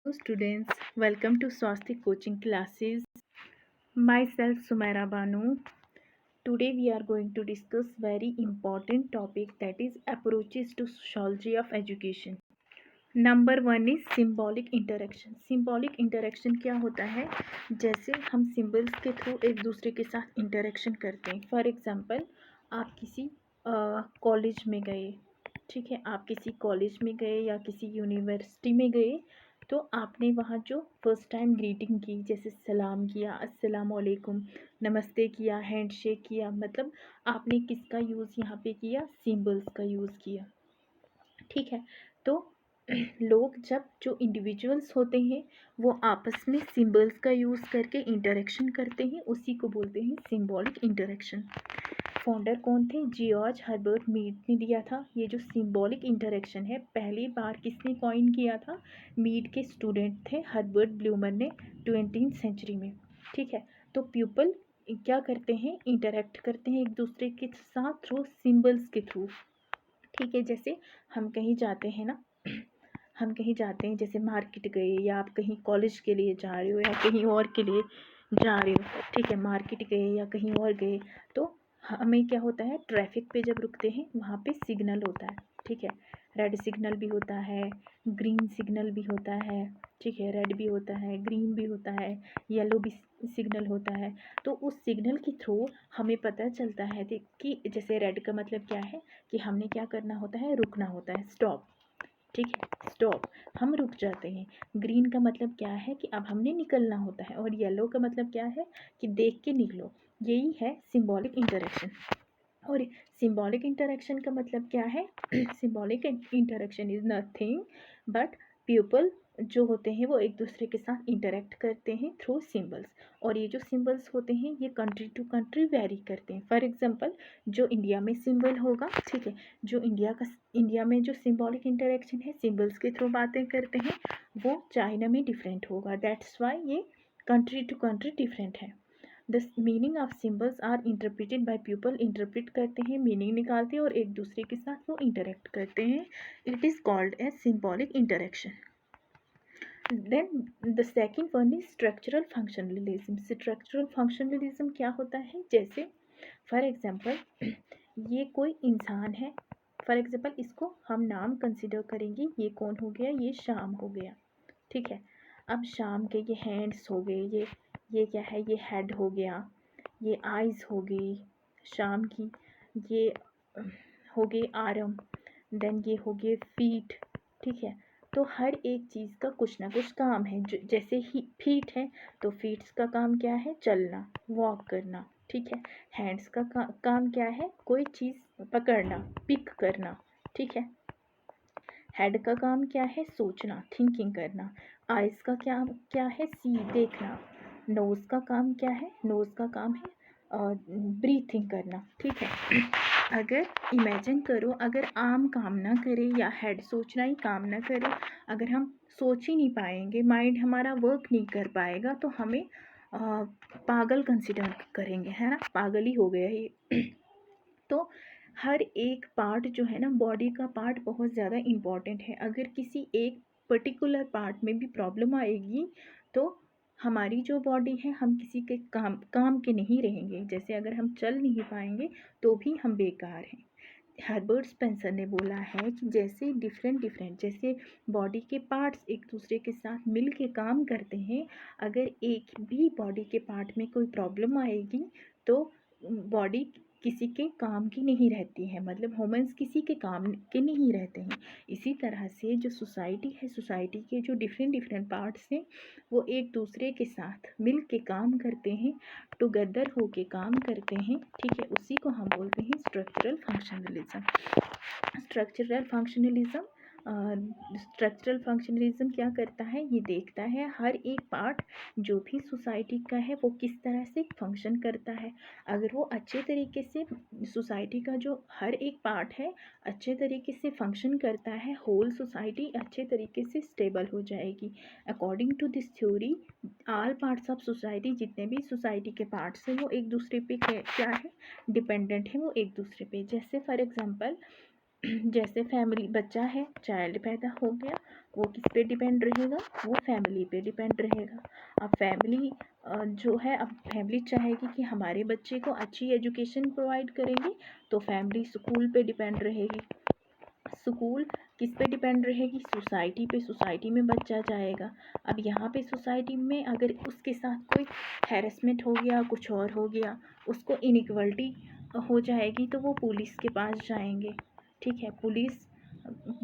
Students, welcome to Swastik coaching classes. Myself Sumaira Banu. Today we are going to discuss very important topic, that is approaches to sociology of education. Number one is symbolic interaction. Symbolic interaction क्या होता है? जैसे हम symbols के through एक दूसरे के साथ इंटरेक्शन करते हैं. फॉर एग्जांपल, आप किसी कॉलेज में गए, ठीक है, आप किसी कॉलेज में गए या किसी यूनिवर्सिटी में गए, तो आपने वहाँ जो फर्स्ट टाइम ग्रीटिंग की, जैसे सलाम किया, अस्सलाम वालेकुम, नमस्ते किया, हैंडशेक किया, मतलब आपने किसका यूज़ यहाँ पे किया? सिंबल्स का यूज़ किया. ठीक है. तो लोग जब जो इंडिविजुअल्स होते हैं वो आपस में सिंबल्स का यूज़ करके इंटरेक्शन करते हैं, उसी को बोलते हैं सिंबॉलिक इंटरेक्शन. फाउंडर कौन थे? जॉर्ज हर्बर्ट मीड ने दिया था. ये जो सिंबॉलिक इंटरेक्शन है पहली बार किसने कॉइन किया था? मीड के स्टूडेंट थे हर्बर्ट ब्लूमर ने 20वीं सेंचुरी में. ठीक है. तो पीपल क्या करते हैं? इंटरेक्ट करते हैं एक दूसरे के साथ थ्रू सिंबल्स के थ्रू. ठीक है. जैसे हम कहीं जाते हैं ना, हम कहीं जाते हैं, जैसे मार्केट गए या आप कहीं कॉलेज के लिए जा रहे हो या कहीं और के लिए जा रहे हो. ठीक है. मार्केट गए या कहीं और गए तो हमें क्या होता है? ट्रैफिक पे जब रुकते हैं वहाँ पे सिग्नल होता है. ठीक है. रेड सिग्नल भी होता है, ग्रीन सिग्नल भी होता है. ठीक है. रेड भी होता है, ग्रीन भी होता है, येलो भी सिग्नल होता है. तो उस सिग्नल के थ्रू हमें पता चलता है कि जैसे रेड का मतलब क्या है कि हमने क्या करना होता है? रुकना होता है, स्टॉप. ठीक है. स्टॉप, हम रुक जाते हैं. ग्रीन का मतलब क्या है कि अब हमने निकलना होता है. और येलो का मतलब क्या है कि देख के निकलो. यही है सिंबॉलिक इंटरेक्शन. और सिंबॉलिक इंटरेक्शन का मतलब क्या है? Symbolic interaction is nothing but people जो होते हैं वो एक दूसरे के साथ इंटरेक्ट करते हैं थ्रू सिंबल्स. और ये जो सिंबल्स होते हैं ये कंट्री टू कंट्री वेरी करते हैं. फॉर एग्जांपल, जो इंडिया में सिंबल होगा, ठीक है, जो इंडिया में जो सिंबॉलिक इंटरेक्शन है, सिंबल्स के थ्रू बातें करते हैं, वो चाइना में डिफरेंट होगा. दैट्स वाई ये कंट्री टू कंट्री डिफरेंट है. The meaning of symbols are interpreted by people. Interpret करते हैं, मीनिंग निकालते हैं और एक दूसरे के साथ वो इंटरेक्ट करते हैं. It is called as symbolic interaction. Then the second one is structural functionalism. Structural functionalism क्या होता है? जैसे फॉर एग्जांपल, ये कोई इंसान है. फॉर एग्जांपल, इसको हम नाम कंसिडर करेंगे. ये कौन हो गया? ये शाम हो गया. ठीक है. अब शाम के ये हैंड्स हो गए, ये क्या है? ये हेड हो गया, ये आइज़ हो गई शाम की, ये हो गई आर्म, देन ये हो गए फीट. ठीक है. तो हर एक चीज़ का कुछ ना कुछ काम है. जैसे ही फीट है तो फीट्स का काम क्या है? चलना, वॉक करना. ठीक है. हैंड्स का काम क्या है? कोई चीज़ पकड़ना, पिक करना. ठीक है. हेड का काम क्या है? सोचना, थिंकिंग करना. आइज़ का क्या क्या है? सी, देखना. नोज़ का काम क्या है? नोज़ का काम है ब्रीथिंग करना. ठीक है. अगर इमेजिन करो, अगर आम काम ना करे या हेड सोचना ही काम ना करे, अगर हम सोच ही नहीं पाएंगे, माइंड हमारा वर्क नहीं कर पाएगा, तो हमें पागल कंसिडर करेंगे, है ना? पागल ही हो गया ये. तो हर एक पार्ट जो है ना, बॉडी का पार्ट बहुत ज़्यादा इम्पॉर्टेंट है. अगर किसी एक पर्टिकुलर पार्ट में भी प्रॉब्लम आएगी तो हमारी जो बॉडी है, हम किसी के काम के नहीं रहेंगे. जैसे अगर हम चल नहीं पाएंगे तो भी हम बेकार हैं. हर्बर्ट स्पेंसर ने बोला है कि जैसे डिफरेंट जैसे बॉडी के पार्ट्स एक दूसरे के साथ मिल के काम करते हैं, अगर एक भी बॉडी के पार्ट में कोई प्रॉब्लम आएगी तो बॉडी किसी के काम की नहीं रहती है, मतलब ह्यूमंस किसी के काम के नहीं रहते हैं. इसी तरह से जो सोसाइटी है, सोसाइटी के जो डिफरेंट पार्ट्स हैं वो एक दूसरे के साथ मिल के काम करते हैं, टुगेदर होके काम करते हैं. ठीक है. उसी को हम बोलते हैं structural functionalism. Structural functionalism structural functionalism क्या करता है? ये देखता है हर एक पार्ट जो भी सोसाइटी का है वो किस तरह से फंक्शन करता है. अगर वो अच्छे तरीके से, सोसाइटी का जो हर एक पार्ट है अच्छे तरीके से फंक्शन करता है, होल सोसाइटी अच्छे तरीके से स्टेबल हो जाएगी. According to this theory, all parts of society, जितने भी सोसाइटी के पार्ट्स हैं वो एक दूसरे पे क्या है? डिपेंडेंट है वो एक दूसरे पे. जैसे फॉर एग्जांपल, जैसे फैमिली, बच्चा है, चाइल्ड पैदा हो गया वो किस पे डिपेंड रहेगा, वो फैमिली पे डिपेंड रहेगा। अब फैमिली जो है, अब फैमिली चाहेगी कि हमारे बच्चे को अच्छी एजुकेशन प्रोवाइड करेंगे, तो फैमिली स्कूल पे डिपेंड रहेगी। स्कूल किस पे डिपेंड रहेगी, सोसाइटी पे, सोसाइटी में बच्चा जाएगा। अब यहाँ पे सोसाइटी में अगर उसके साथ कोई हैरेसमेंट हो गया, कुछ और हो गया, उसको इनइक्वलिटी हो जाएगी, तो वो पुलिस के पास जाएंगे। ठीक है, पुलिस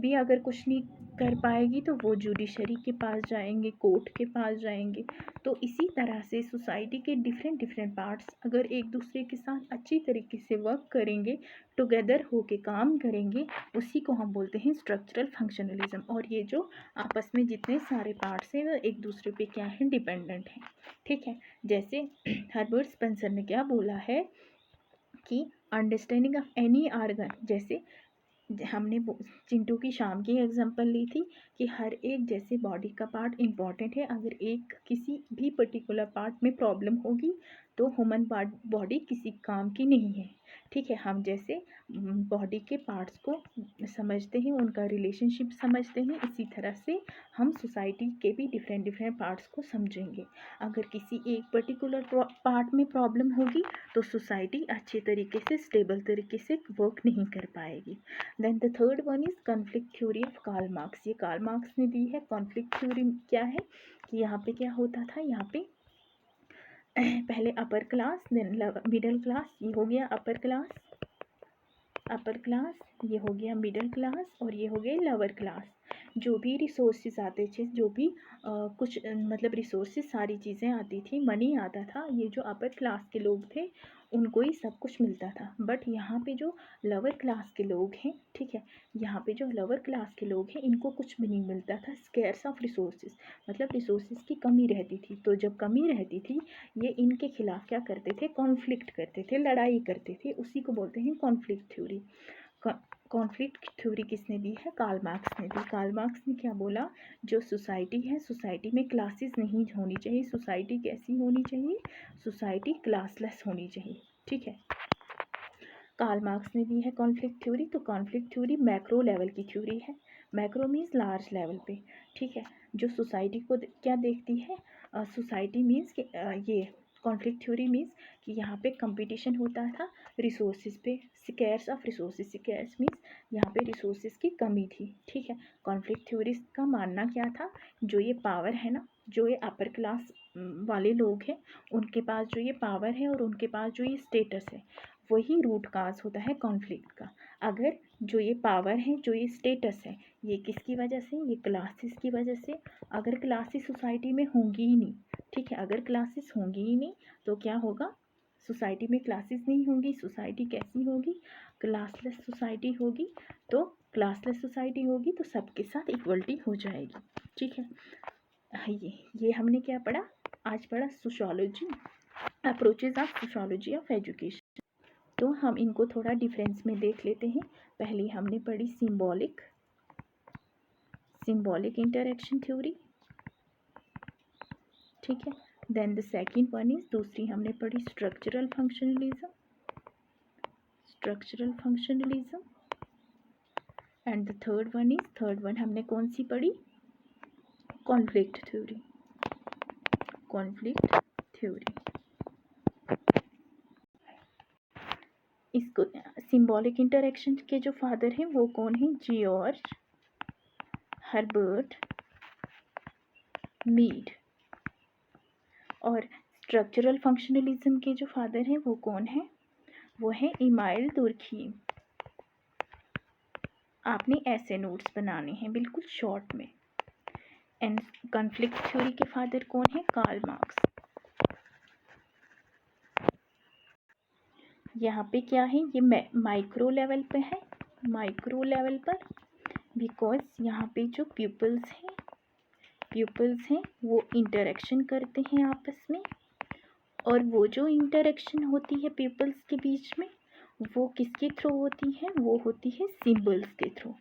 भी अगर कुछ नहीं कर पाएगी तो वो जुडिशरी के पास जाएंगे, कोर्ट के पास जाएंगे। तो इसी तरह से सोसाइटी के डिफरेंट डिफरेंट पार्ट्स अगर एक दूसरे के साथ अच्छी तरीके से वर्क करेंगे, टुगेदर होके काम करेंगे, उसी को हम बोलते हैं स्ट्रक्चरल फंक्शनलिज्म। और ये जो आपस में जितने सारे पार्ट्स हैं वो एक दूसरे पे क्या है, डिपेंडेंट हैं। ठीक है, जैसे हर्बर्ट स्पेंसर ने क्या बोला है कि अंडरस्टैंडिंग ऑफ एनी ऑर्गन, जैसे हमने चिंटू की शाम की एग्जांपल ली थी कि हर एक जैसे बॉडी का पार्ट इम्पॉर्टेंट है, अगर एक किसी भी पर्टिकुलर पार्ट में प्रॉब्लम होगी तो ह्यूमन बॉडी किसी काम की नहीं है। ठीक है, हम जैसे बॉडी के पार्ट्स को समझते हैं, उनका रिलेशनशिप समझते हैं, इसी तरह से हम सोसाइटी के भी डिफरेंट डिफरेंट पार्ट्स को समझेंगे। अगर किसी एक पर्टिकुलर पार्ट में प्रॉब्लम होगी तो सोसाइटी अच्छे तरीके से, स्टेबल तरीके से वर्क नहीं कर पाएगी। Then the third one is conflict theory of Karl Marx. ये कार्ल मार्क्स ने दी है। कॉन्फ्लिक्ट थ्योरी क्या है कि यहाँ पे क्या होता था, यहाँ पे पहले upper class, then middle class, ये हो गया अपर क्लास, अपर क्लास, ये हो गया मिडिल क्लास, और ये हो गया लोअर क्लास। जो भी रिसोर्सेज आते थे, जो भी कुछ मतलब रिसोर्सेज, सारी चीज़ें आती थी, मनी आता था, ये जो अपर क्लास के लोग थे उनको ही सब कुछ मिलता था। बट यहाँ पे जो लोअर क्लास के लोग हैं, ठीक है, यहाँ पे जो लोअर क्लास के लोग हैं इनको कुछ भी नहीं मिलता था। स्केर्स ऑफ रिसोर्सेज, मतलब रिसोर्सेज की कमी रहती थी। तो जब कमी रहती थी, ये इनके खिलाफ क्या करते थे, कॉन्फ्लिक्ट करते थे, लड़ाई करते थे, उसी को बोलते हैं कॉन्फ्लिक्ट थ्योरी। कॉन्फ्लिक्ट थ्योरी किसने दी है, कार्ल मार्क्स ने दी। कार्ल मार्क्स ने क्या बोला, जो सोसाइटी है, सोसाइटी में क्लासेस नहीं होनी चाहिए। सोसाइटी कैसी होनी चाहिए, सोसाइटी क्लासलेस होनी चाहिए। ठीक है, कार्ल मार्क्स ने दी है कॉन्फ्लिक्ट थ्योरी। तो कॉन्फ्लिक्ट थ्योरी मैक्रो लेवल की थ्योरी है। मैक्रो मीन्स लार्ज लेवल पे। ठीक है, जो सोसाइटी को क्या देखती है, सोसाइटी मीन्स कि ये कॉन्फ्लिक्ट थ्योरी मीन्स कि यहाँ पे कंपटीशन होता था रिसोर्सेज पे, scarce of resources. Scarce means यहाँ पे रिसोर्सेज की कमी थी। ठीक है, कॉन्फ्लिक्ट थ्योरी का मानना क्या था, जो ये पावर है ना, जो ये अपर क्लास वाले लोग हैं, उनके पास जो ये पावर है और उनके पास जो ये स्टेटस है, वही रूट काज होता है कॉन्फ्लिक्ट का। अगर जो ये पावर है, जो ये स्टेटस है, ये किसकी वजह से, ये क्लासेस की वजह से। अगर क्लासेस सोसाइटी में होंगी ही नहीं, ठीक है, अगर क्लासेस होंगी ही नहीं तो क्या होगा, सोसाइटी में क्लासेस नहीं होंगी, सोसाइटी कैसी होगी, क्लासलेस सोसाइटी होगी। तो क्लासलेस सोसाइटी होगी तो सबके साथ इक्वलिटी हो जाएगी। ठीक है, ये हमने क्या पढ़ा, आज पढ़ा sociology, approaches of sociology of education. तो हम इनको थोड़ा डिफरेंस में देख लेते हैं। पहले हमने पढ़ी सिंबॉलिक इंटरैक्शन थ्योरी। ठीक है, then the second one is, दूसरी हमने पढ़ी structural functionalism. And the third one हमने कौन सी पढ़ी, कॉन्फ्लिक्ट थ्योरी। इसको सिंबॉलिक इंटरैक्शन के जो फादर हैं वो कौन है, जॉर्ज हर्बर्ट मीड। और स्ट्रक्चरल फंक्शनलिज्म के जो फादर हैं वो कौन है, वो है इमाइल दुर्खीम। आपने ऐसे नोट्स बनाने हैं बिल्कुल शॉर्ट में। एंड कॉन्फ्लिक्ट थ्योरी के फादर कौन है, कार्ल मार्क्स। यहाँ पे क्या है, ये माइक्रो लेवल पे है, माइक्रो लेवल पर, बिकॉज यहाँ पे जो पीपल्स हैं वो इंटरेक्शन करते हैं आपस में, और वो जो इंटरेक्शन होती है पीपल्स के बीच में, वो किसके थ्रू होती है, वो होती है सिंबल्स के थ्रू।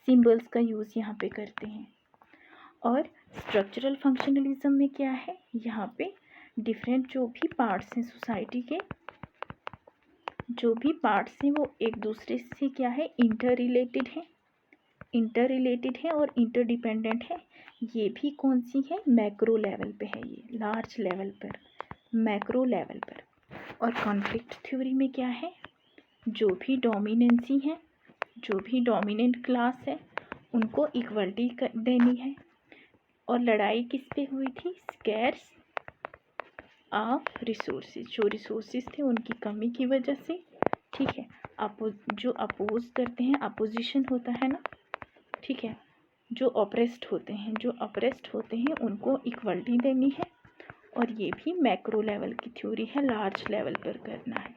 सिंबल्स का यूज़ यहाँ पे करते हैं। और स्ट्रक्चरल फंक्शनलिज्म में क्या है, यहाँ पे डिफरेंट जो भी पार्ट्स हैं सोसाइटी के, जो भी पार्ट्स हैं वो एक दूसरे से क्या है, इंटर रिलेटेड हैं, इंटर रिलेटेड है और इंटरडिपेंडेंट है। ये भी कौन सी है, मैक्रो लेवल पे है, ये लार्ज लेवल पर, मैक्रो लेवल पर। और कॉन्फ्लिक्ट थ्योरी में क्या है, जो भी डोमिनेंसी है, जो भी डोमिनेंट क्लास है उनको इक्वलिटी देनी है। और लड़ाई किस पे हुई थी, स्कैर्स ऑफ रिसोर्सेज, जो रिसोर्सेज थे उनकी कमी की वजह से। ठीक है, जो अपोज करते हैं, अपोजिशन होता है ना, ठीक है, जो ऑप्रेस्ड होते हैं उनको इक्वलिटी देनी है। और ये भी मैक्रो लेवल की थ्योरी है, लार्ज लेवल पर करना है।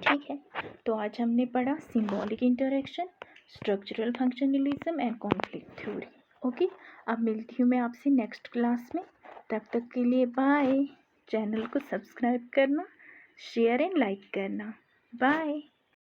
ठीक है, तो आज हमने पढ़ा symbolic interaction, structural functionalism and conflict theory. Okay, अब मिलती हूँ मैं आपसे नेक्स्ट क्लास में। तब तक के लिए बाय। चैनल को सब्सक्राइब करना, शेयर एंड लाइक करना। बाय।